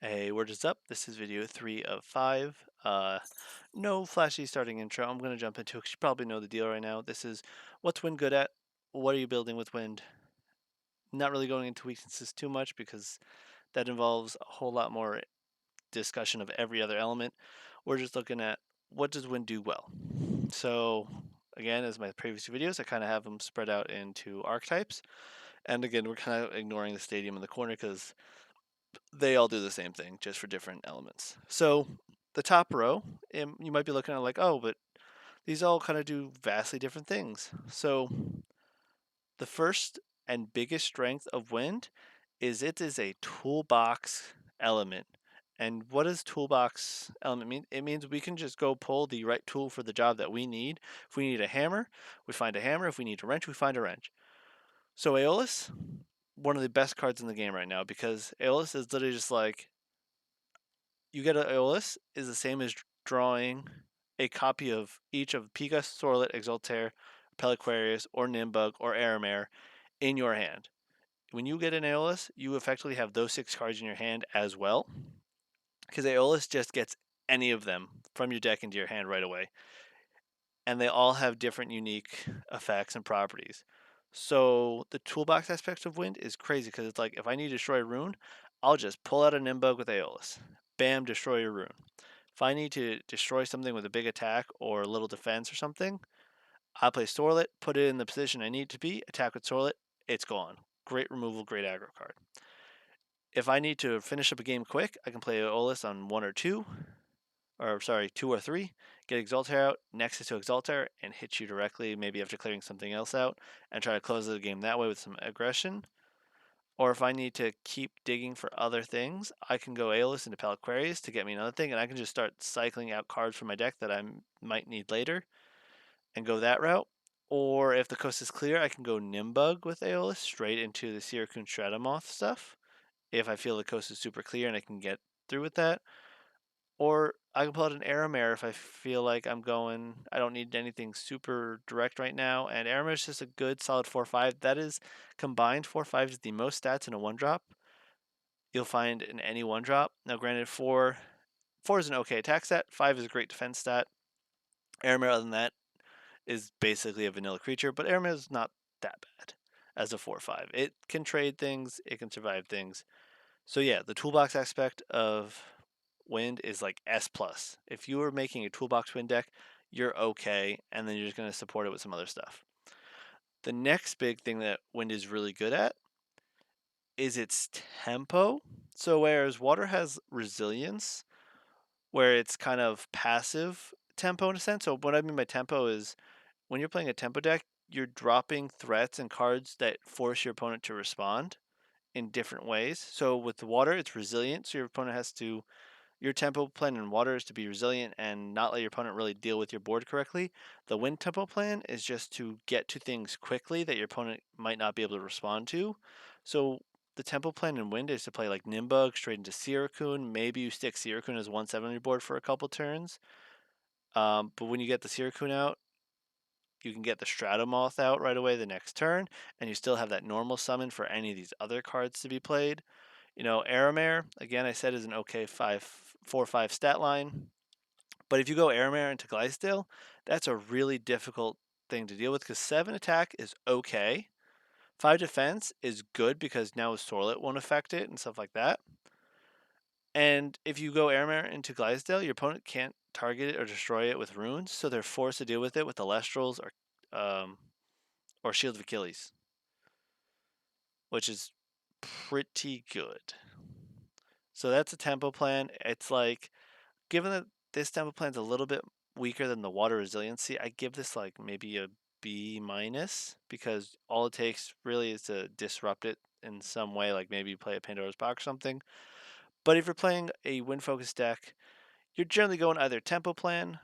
Hey, what is up? This is video 3 of 5. No flashy starting intro. I'm going to jump into it 'cause you probably know the deal right now. This is what's Wind good at? What are you building with Wind? Not really going into weaknesses too much because that involves a whole lot more discussion of every other element. We're just looking at what does Wind do well. So, again, as my previous videos, I kind of have them spread out into archetypes. And again, we're kind of ignoring the stadium in the corner because they all do the same thing, just for different elements. So the top row, you might be looking at like, oh, but these all kind of do vastly different things. So the first and biggest strength of Wind is it is a toolbox element. And what does toolbox element mean? It means we can just go pull the right tool for the job that we need. If we need a hammer, we find a hammer. If we need a wrench, we find a wrench. So Aeolus, one of the best cards in the game right now because Aeolus is literally just like you get an Aeolus is the same as drawing a copy of each of Pika, Sorlet, Exaltair, Peliquarius, or Nimbug, or Aramare in your hand. When you get an Aeolus, you effectively have those 6 cards in your hand as well, because Aeolus just gets any of them from your deck into your hand right away. And they all have different unique effects and properties. So the toolbox aspect of Wind is crazy because it's like if I need to destroy a rune, I'll just pull out a Nimbug with Aeolus. Bam, destroy a rune. If I need to destroy something with a big attack or a little defense or something, I'll play Sorlet, put it in the position I need to be, attack with Sorlet, it's gone. Great removal, great aggro card. If I need to finish up a game quick, I can play Aeolus on 1 or 2, or sorry, 2 or 3, get Exaltair out, Nexus to Exaltair, and hit you directly, maybe after clearing something else out, and try to close the game that way with some aggression. Or if I need to keep digging for other things, I can go Aeolus into Peliquarius to get me another thing, and I can just start cycling out cards from my deck that I might need later and go that route. Or if the coast is clear, I can go Nimbug with Aeolus straight into the Sirikun Stratomoth stuff if I feel the coast is super clear and I can get through with that. Or I can pull out an Aramare if I feel like I don't need anything super direct right now. And Aramare is just a good solid 4/5. That is combined 4/5 is the most stats in a 1-drop you'll find in any 1-drop. Now, granted, 4 is an okay attack stat, 5 is a great defense stat. Aramare, other than that, is basically a vanilla creature, but Aramare is not that bad as a 4/5. It can trade things, it can survive things. So yeah, the toolbox aspect of Wind is like S plus. If you were making a toolbox Wind deck, you're okay, and then you're just going to support it with some other stuff. The next big thing that Wind is really good at is its tempo. So whereas Water has resilience, where it's kind of passive tempo in a sense. So what I mean by tempo is when you're playing a tempo deck, you're dropping threats and cards that force your opponent to respond in different ways. So with the Water, it's resilient, so your opponent has to your tempo plan in Water is to be resilient and not let your opponent really deal with your board correctly. The Wind tempo plan is just to get to things quickly that your opponent might not be able to respond to. So the tempo plan in Wind is to play like Nimbug straight into Sirikun. Maybe you stick Sirikun as 1/7 on your board for a couple turns. But when you get the Sirikun out, you can get the Stratomoth out right away the next turn, and you still have that normal summon for any of these other cards to be played. Aramare, again, I said is an okay 4/5 stat line. But if you go Aramare into Gleisdale, that's a really difficult thing to deal with because 7 attack is okay. 5 defense is good because now Sorlet won't affect it and stuff like that. And if you go Aramare into Gleisdale, your opponent can't target it or destroy it with runes, so they're forced to deal with it with ELESTRALs um, or Shield of Achilles, which is pretty good. So that's a tempo plan. It's like, given that this tempo plan's a little bit weaker than the Water resiliency, I give this like maybe a B minus because all it takes really is to disrupt it in some way, like maybe play a Pandora's Box or something. But if you're playing a Wind focused deck, you're generally going either tempo plan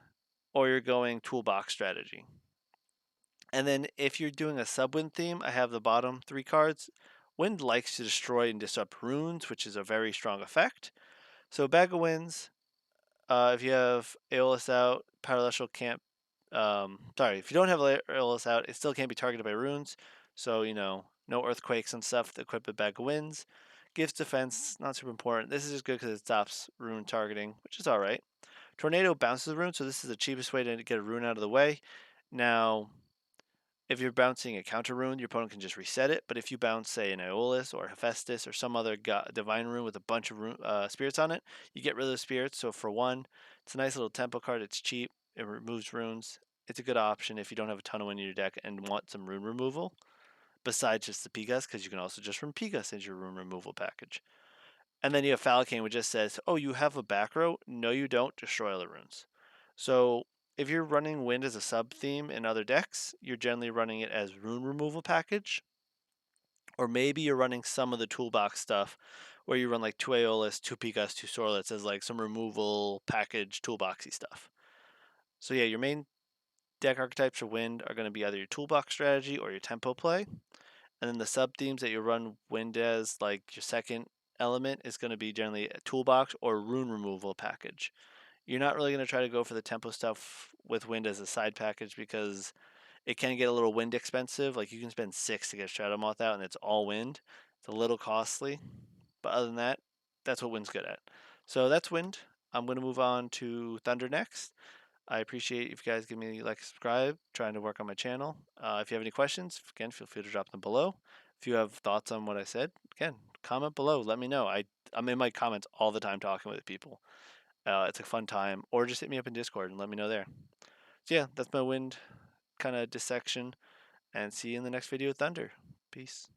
or you're going toolbox strategy. And then if you're doing a sub-Wind theme, I have the bottom 3 cards. Wind likes to destroy and disrupt runes, which is a very strong effect. So Bag of Winds, if you have Aeolus out, Pyrocelestial can't. If you don't have Aeolus out, it still can't be targeted by runes. So no earthquakes and stuff that equip a Bag of Winds. Gives defense, not super important. This is just good because it stops rune targeting, which is alright. Tornado bounces a rune, so this is the cheapest way to get a rune out of the way. Now, if you're bouncing a counter rune, your opponent can just reset it. But if you bounce, say, an Aeolus or Hephaestus or some other divine rune with a bunch of spirits on it, you get rid of the spirits. So for one, it's a nice little tempo card. It's cheap. It removes runes. It's a good option if you don't have a ton of wind in your deck and want some rune removal. Besides just the Pigas, because you can also just run Pigas into your rune removal package. And then you have Falcane, which just says, oh, you have a back row? No, you don't. Destroy all the runes. So if you're running wind as a sub theme in other decks, you're generally running it as rune removal package. Or maybe you're running some of the toolbox stuff where you run like 2 Aeolus, 2 Pigas, 2 Sorlets as like some removal package toolboxy stuff. So yeah, your main deck archetypes for wind are going to be either your toolbox strategy or your tempo play. And then the sub themes that you run wind as, like your second element, is going to be generally a toolbox or rune removal package. You're not really going to try to go for the tempo stuff with wind as a side package because it can get a little wind expensive. Like you can spend 6 to get Shadow Moth out and it's all wind. It's a little costly. But other than that, that's what wind's good at. So that's wind. I'm going to move on to thunder next. I appreciate if you guys give me like, subscribe, trying to work on my channel. If you have any questions, again, feel free to drop them below. If you have thoughts on what I said, again, comment below. Let me know. I'm in my comments all the time talking with people. It's a fun time. Or just hit me up in Discord and let me know there. So yeah, that's my wind kind of dissection. And see you in the next video with Thunder. Peace.